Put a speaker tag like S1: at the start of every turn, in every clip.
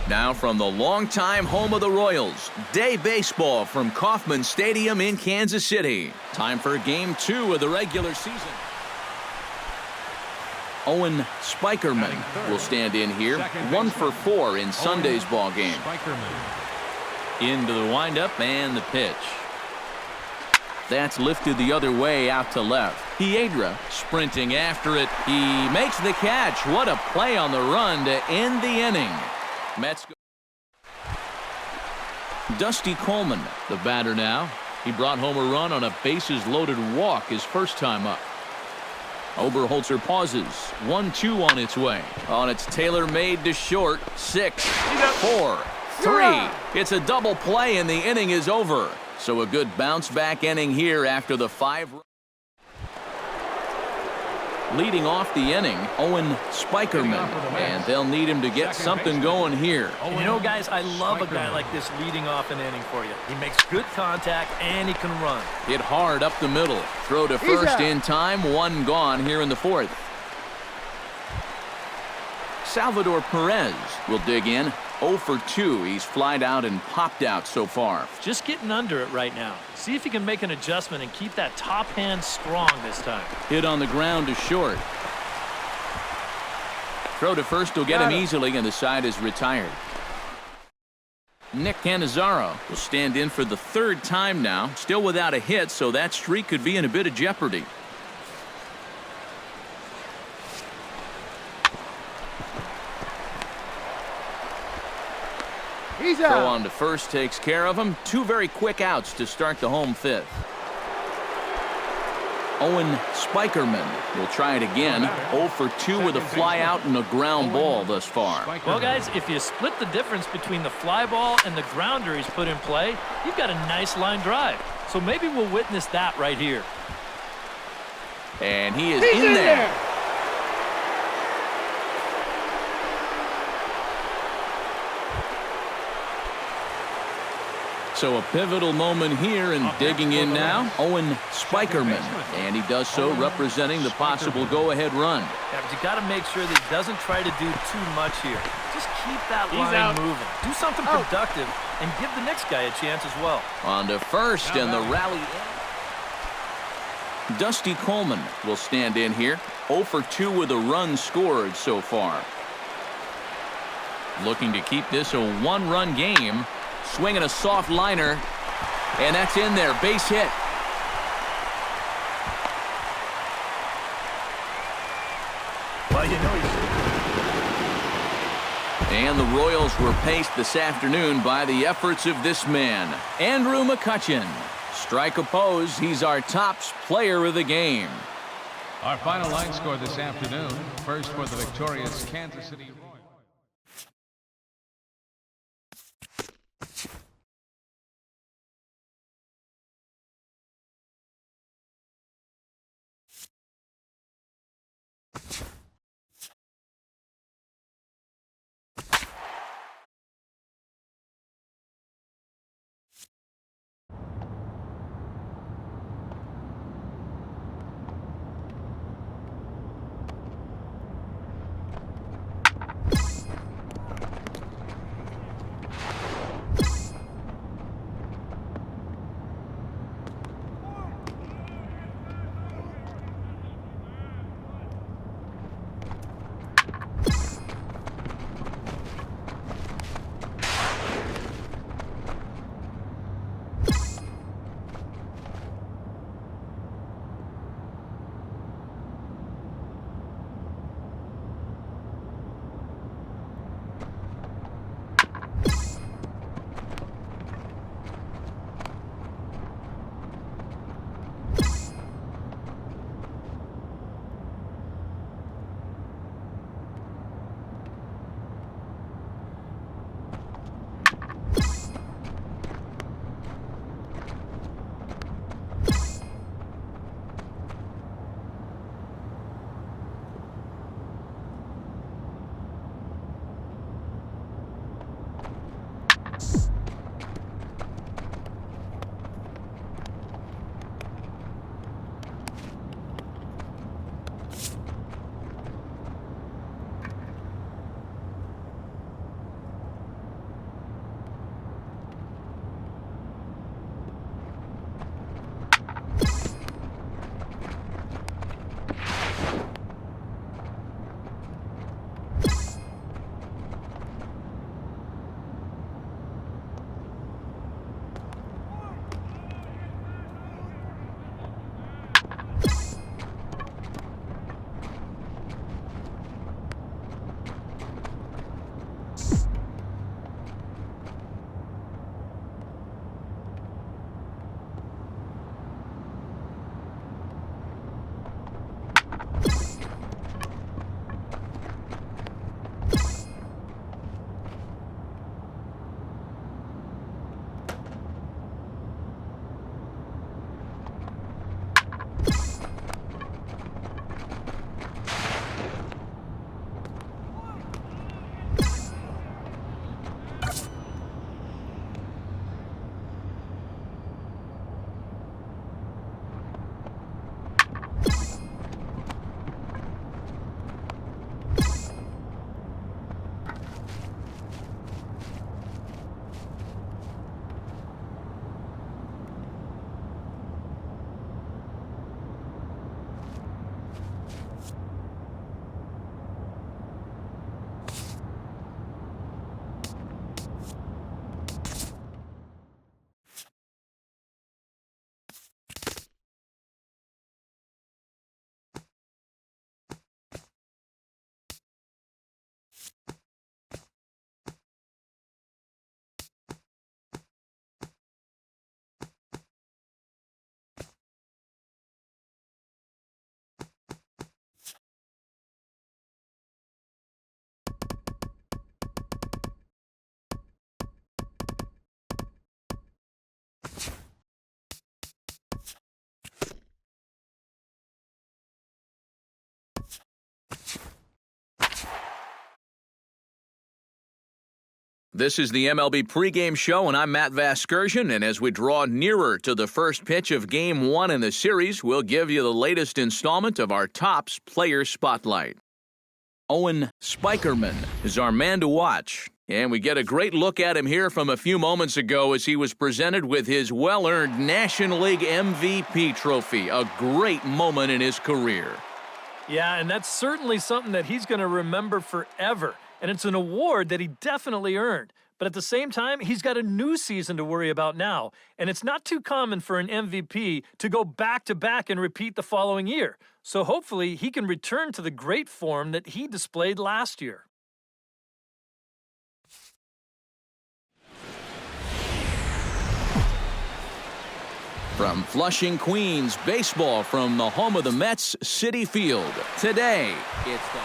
S1: Now from the longtime home of the Royals, day baseball from Kauffman Stadium in Kansas City. Time for Game 2 of the regular season. Owen Spikerman will stand in here, 1 for 4 in Sunday's ball game. Into the windup and the pitch. That's lifted the other way out to left. Hiedra sprinting after it. He makes the catch. What a play on the run to end the inning. Mets go. Dusty Coleman, the batter now. He brought home a run on a bases-loaded walk his first time up. Oberholzer pauses. 1-2 on its way. On its tailor-made to short. 6, 4, 3. It's a double play and the inning is over. So a good bounce-back inning here after the 5. Leading off the inning, Owen Spikerman, and they'll need him to get something going here.
S2: And you know, guys, I love a guy like this leading off an inning for you. He makes good contact and he can run.
S1: Hit hard up the middle. Throw to first in time. 1 gone here in the 4th. Salvador Perez will dig in. 0 for 2. He's flied out and popped out so far.
S2: Just getting under it right now. See if he can make an adjustment and keep that top hand strong this time.
S1: Hit on the ground to short. Throw to first will get him easily, and the side is retired. Nick Cannizzaro will stand in for the 3rd time now. Still without a hit, so that streak could be in a bit of jeopardy. Throw on to first takes care of him. 2 very quick outs to start the home 5th. Owen Spikerman will try it again. 0 for 2 with a fly out and a ground ball thus far.
S2: Well, guys, if you split the difference between the fly ball and the grounder he's put in play, you've got a nice line drive. So maybe we'll witness that right here.
S1: And he is in there. So a pivotal moment here, and digging in now, Owen Spikerman. And he does so representing the possible go-ahead run.
S2: Yeah, but you got to make sure that he doesn't try to do too much here. Just keep that line moving. Do something productive and give the next guy a chance as well.
S1: On to first, and the rally. Dusty Coleman will stand in here. 0 for 2 with a run scored so far. Looking to keep this a 1-run game. Swinging a soft liner, and that's in there. Base hit.
S2: Well, you know
S1: And the Royals were paced this afternoon by the efforts of this man, Andrew McCutchen. Strike opposed. He's our top player of the game.
S3: Our final line score this afternoon. First for the victorious Kansas City Royals.
S1: This is the MLB pregame show, and I'm Matt Vasgersian, and as we draw nearer to the first pitch of Game 1 in the series, we'll give you the latest installment of our Topps Player Spotlight. Owen Spikerman is our man to watch, and we get a great look at him here from a few moments ago as he was presented with his well-earned National League MVP trophy, a great moment in his career.
S2: Yeah, and that's certainly something that he's going to remember forever. And it's an award that he definitely earned. But at the same time, he's got a new season to worry about now. And it's not too common for an MVP to go back-to-back and repeat the following year. So hopefully he can return to the great form that he displayed last year.
S1: From Flushing, Queens, baseball from the home of the Mets, Citi Field. Today, it's the...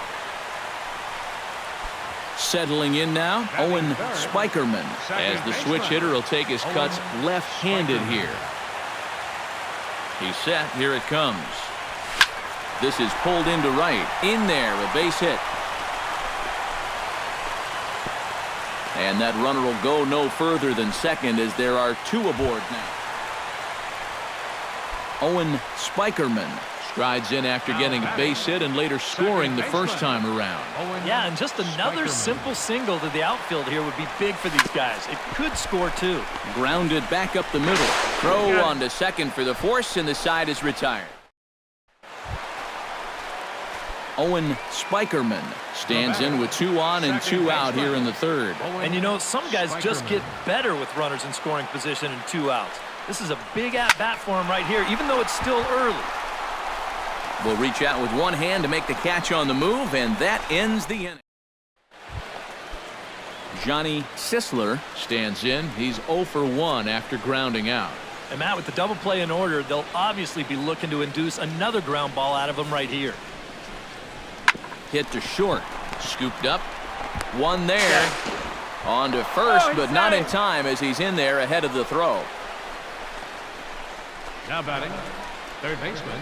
S1: Settling in now, Owen Spikerman, as the switch hitter will take his cuts left-handed here. He's set, here it comes. This is pulled into right. In there, a base hit. And that runner will go no further than second as there are two aboard now. Owen Spikerman strides in after getting a base hit and later scoring the first time around.
S2: Yeah, and just another simple single to the outfield here would be big for these guys. It could score too.
S1: Grounded back up the middle. Throw on to second for the force, and the side is retired. Owen Spikerman stands in with 2 on and 2 out here in the third.
S2: And you know, some guys just get better with runners in scoring position and 2 outs. This is a big at-bat for him right here, even though it's still early.
S1: Will reach out with one hand to make the catch on the move, and that ends the inning. Johnny Sisler stands in. He's 0 for 1 after grounding out.
S2: And Matt, with the double play in order, they'll obviously be looking to induce another ground ball out of him right here.
S1: Hit to short. Scooped up. One there. On to first, but not in time as he's in there ahead of the throw.
S3: Now batting, third baseman.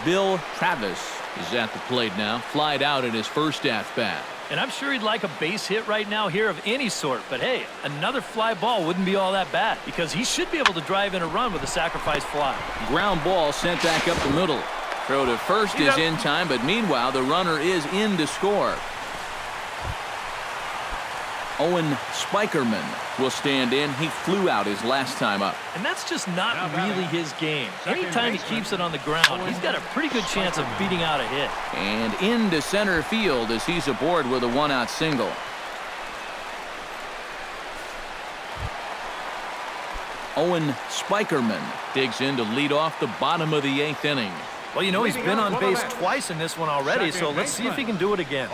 S1: Bill Travis is at the plate now. Flied out in his first at-bat.
S2: And I'm sure he'd like a base hit right now here of any sort. But hey, another fly ball wouldn't be all that bad because he should be able to drive in a run with a sacrifice fly.
S1: Ground ball sent back up the middle. Throw to first is in time, but meanwhile the runner is in to score. Owen Spikerman will stand in. He flew out his last time up.
S2: And that's just not really his game. Anytime he keeps it on the ground, he's got a pretty good chance of beating out a hit.
S1: And into center field as he's aboard with a 1-out single. Owen Spikerman digs in to lead off the bottom of the 8th inning.
S2: Well, you know, he's been on base twice in this one already, so let's see if he can do it again.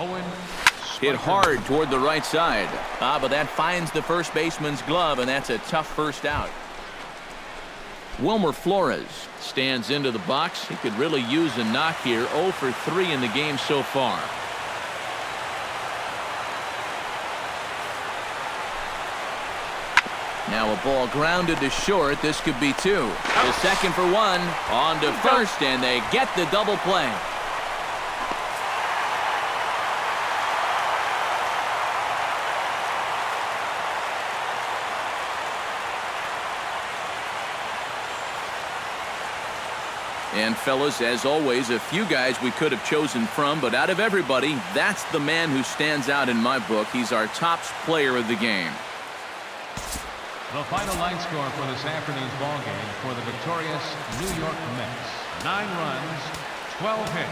S1: Hit hard toward the right side. But that finds the first baseman's glove, and that's a tough first out. Wilmer Flores stands into the box. He could really use a knock here. 0 for 3 in the game so far. Now a ball grounded to short. This could be 2. The second for 1. On to first, and they get the double play. And fellas, as always, a few guys we could have chosen from, but out of everybody, that's the man who stands out in my book. He's our top player of the game.
S3: The final line score for this afternoon's ball game for the victorious New York Mets. 9 runs, 12 hits.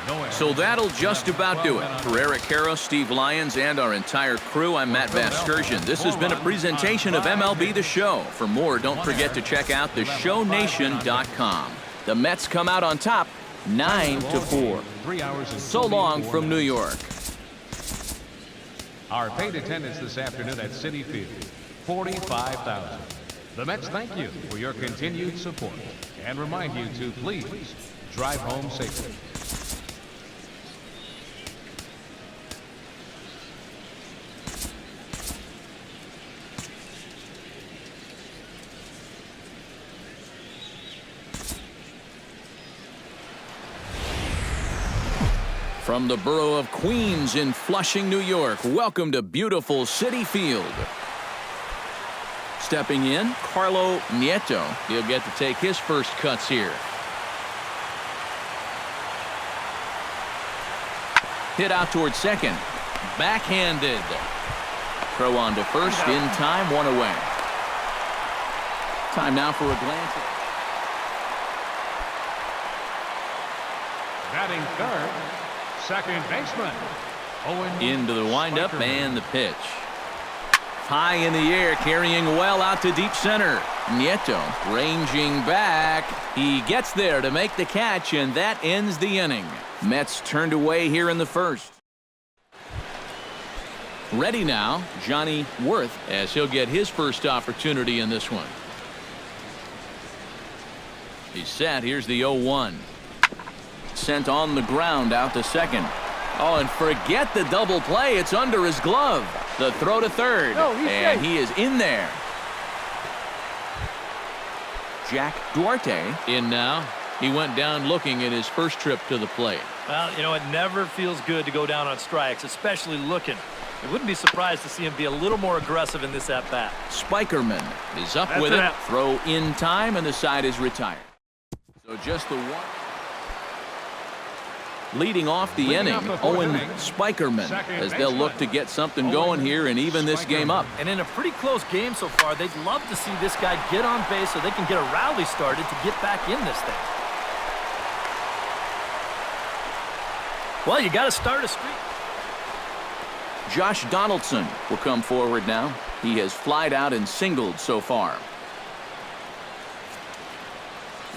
S3: No errors.
S1: So that'll just about do it. For Eric Harrow, Steve Lyons, and our entire crew, I'm Matt Vasgersian. This has been a presentation of MLB The Show. For more, don't forget to check out theshownation.com. The Mets come out on top, 9-4. So long from New York.
S3: Our paid attendance this afternoon at Citi Field, 45,000. The Mets thank you for your continued support and remind you to please drive home safely.
S1: From the borough of Queens in Flushing, New York, welcome to beautiful Citi Field. Stepping in, Carlo Nieto. He'll get to take his first cuts here. Hit out towards second. Backhanded. Throw on to first in time, one away. Time now for a glance.
S3: Batting third, second baseman. Owen
S1: into the windup and the pitch. High in the air, carrying well out to deep center. Nieto ranging back. He gets there to make the catch, and that ends the inning. Mets turned away here in the first. Ready now, Johnny Worth, as he'll get his first opportunity in this one. He's set. Here's the 0-1. Sent on the ground out to second. Oh, and forget the double play. It's under his glove. The throw to third. And he is in there. Jack Duarte in now. He went down looking at his first trip to the plate.
S2: Well, you know, it never feels good to go down on strikes, especially looking. I wouldn't be surprised to see him be a little more aggressive in this at-bat.
S1: Spikerman is up with it. Throw in time, and the side is retired. So just the one. Leading off the inning, Owen Spikerman, as they'll look to get something going here and even this game up.
S2: And in a pretty close game so far, they'd love to see this guy get on base so they can get a rally started to get back in this thing. Well, you got to start a streak.
S1: Josh Donaldson will come forward now. He has flied out and singled so far.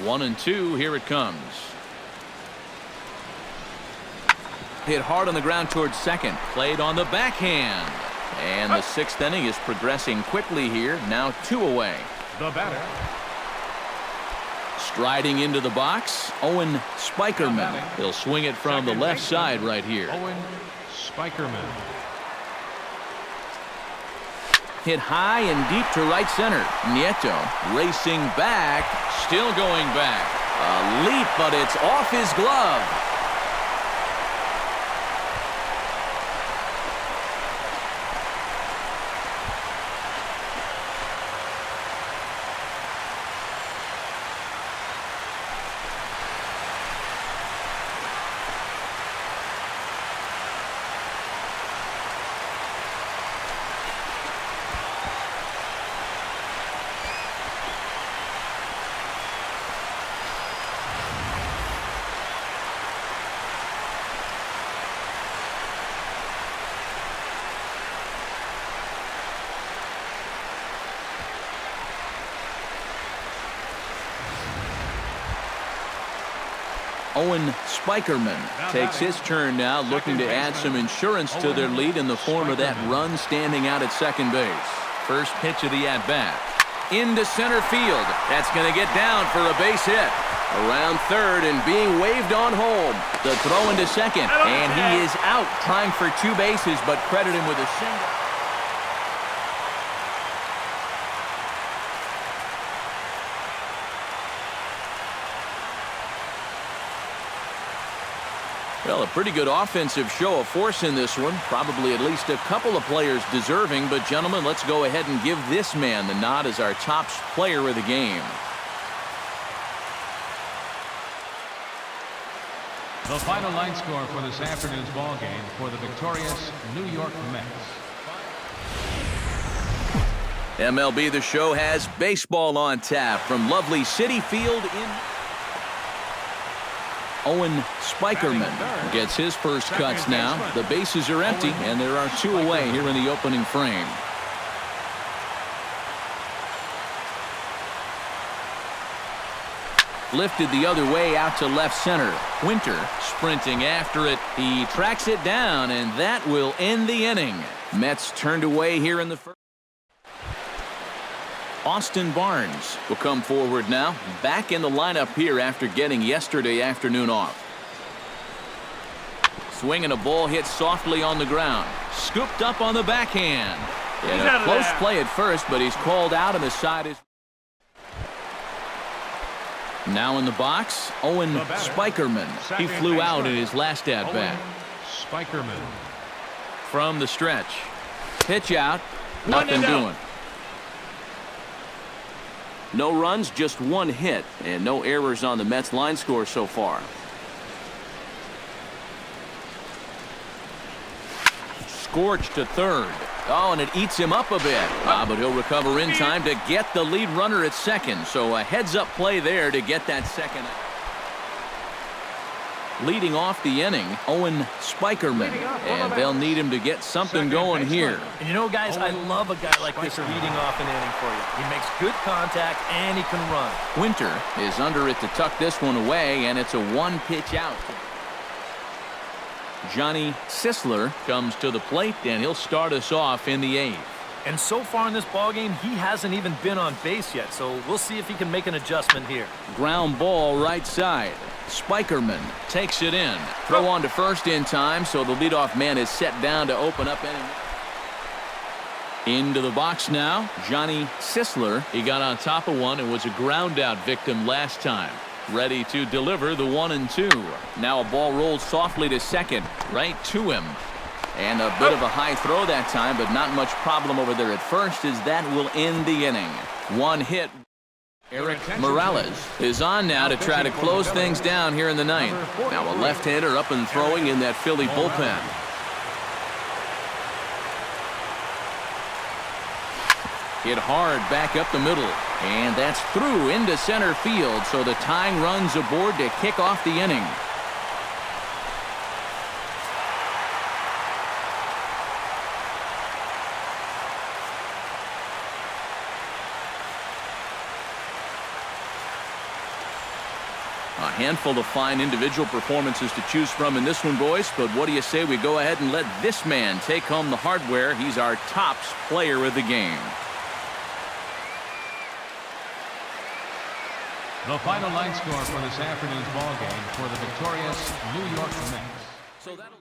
S1: 1-2, here it comes. Hit hard on the ground towards second. Played on the backhand. And the sixth inning is progressing quickly here. Now 2 away.
S3: The batter.
S1: Striding into the box, Owen Spikerman. He'll swing it from the left side right here.
S3: Owen Spikerman.
S1: Hit high and deep to right center. Nieto racing back. Still going back. A leap, but it's off his glove. Owen Spikerman takes his turn now, looking to add some insurance to their lead in the form of that run standing out at second base. First pitch of the at-bat. Into center field. That's going to get down for a base hit. Around third and being waved on home. The throw into second, and he is out trying for 2 bases, but credit him with a single. Well, a pretty good offensive show of force in this one. Probably at least a couple of players deserving. But, gentlemen, let's go ahead and give this man the nod as our top player of the game.
S3: The final line score for this afternoon's ball game for the victorious New York Mets.
S1: MLB The Show has baseball on tap from lovely Citi Field in... Owen Spikerman gets his first cuts now. The bases are empty, and there are 2 away here in the opening frame. Lifted the other way out to left center. Winter sprinting after it. He tracks it down, and that will end the inning. Mets turned away here in the first. Austin Barnes will come forward now, back in the lineup here after getting yesterday afternoon off. Swinging a ball hit softly on the ground. Scooped up on the backhand. And a close play at first, but he's called out, and the side is... Now in the box, Owen Spikerman. He flew out in his last at-bat.
S3: Spikerman.
S1: From the stretch. Pitch out. Nothing doing. No runs, just one hit, and no errors on the Mets line score so far. Scorched to third. Oh, and it eats him up a bit. But he'll recover in time to get the lead runner at second. So a heads-up play there to get that second. Leading off the inning, Owen Spikerman, and they'll need him to get something going here.
S2: And you know, guys, I love a guy like this leading off an inning for you. He makes good contact, and he can run.
S1: Winter is under it to tuck this one away, and it's a one-pitch out. Johnny Sisler comes to the plate, and he'll start us off in the eighth.
S2: And so far in this ballgame, he hasn't even been on base yet, so we'll see if he can make an adjustment here.
S1: Ground ball right side. Spikerman takes it in. Throw on to first in time, so the leadoff man is set down to open up inning. Into the box now, Johnny Sisler. He got on top of one and was a ground out victim last time. Ready to deliver the 1-2. Now a ball rolls softly to second, right to him. And a bit of a high throw that time, but not much problem over there at first, as that will end the inning. One hit. Eric Morales is on now to try to close things down here in the ninth. Now a left-hander up and throwing in that Philly bullpen. Hit hard back up the middle. And that's through into center field, so the tying run's aboard to kick off the inning. A handful of fine individual performances to choose from in this one, boys, but what do you say we go ahead and let this man take home the hardware? He's our tops player of the game.
S3: The final line score for this afternoon's ball game for the victorious New York Mets.
S1: So that'll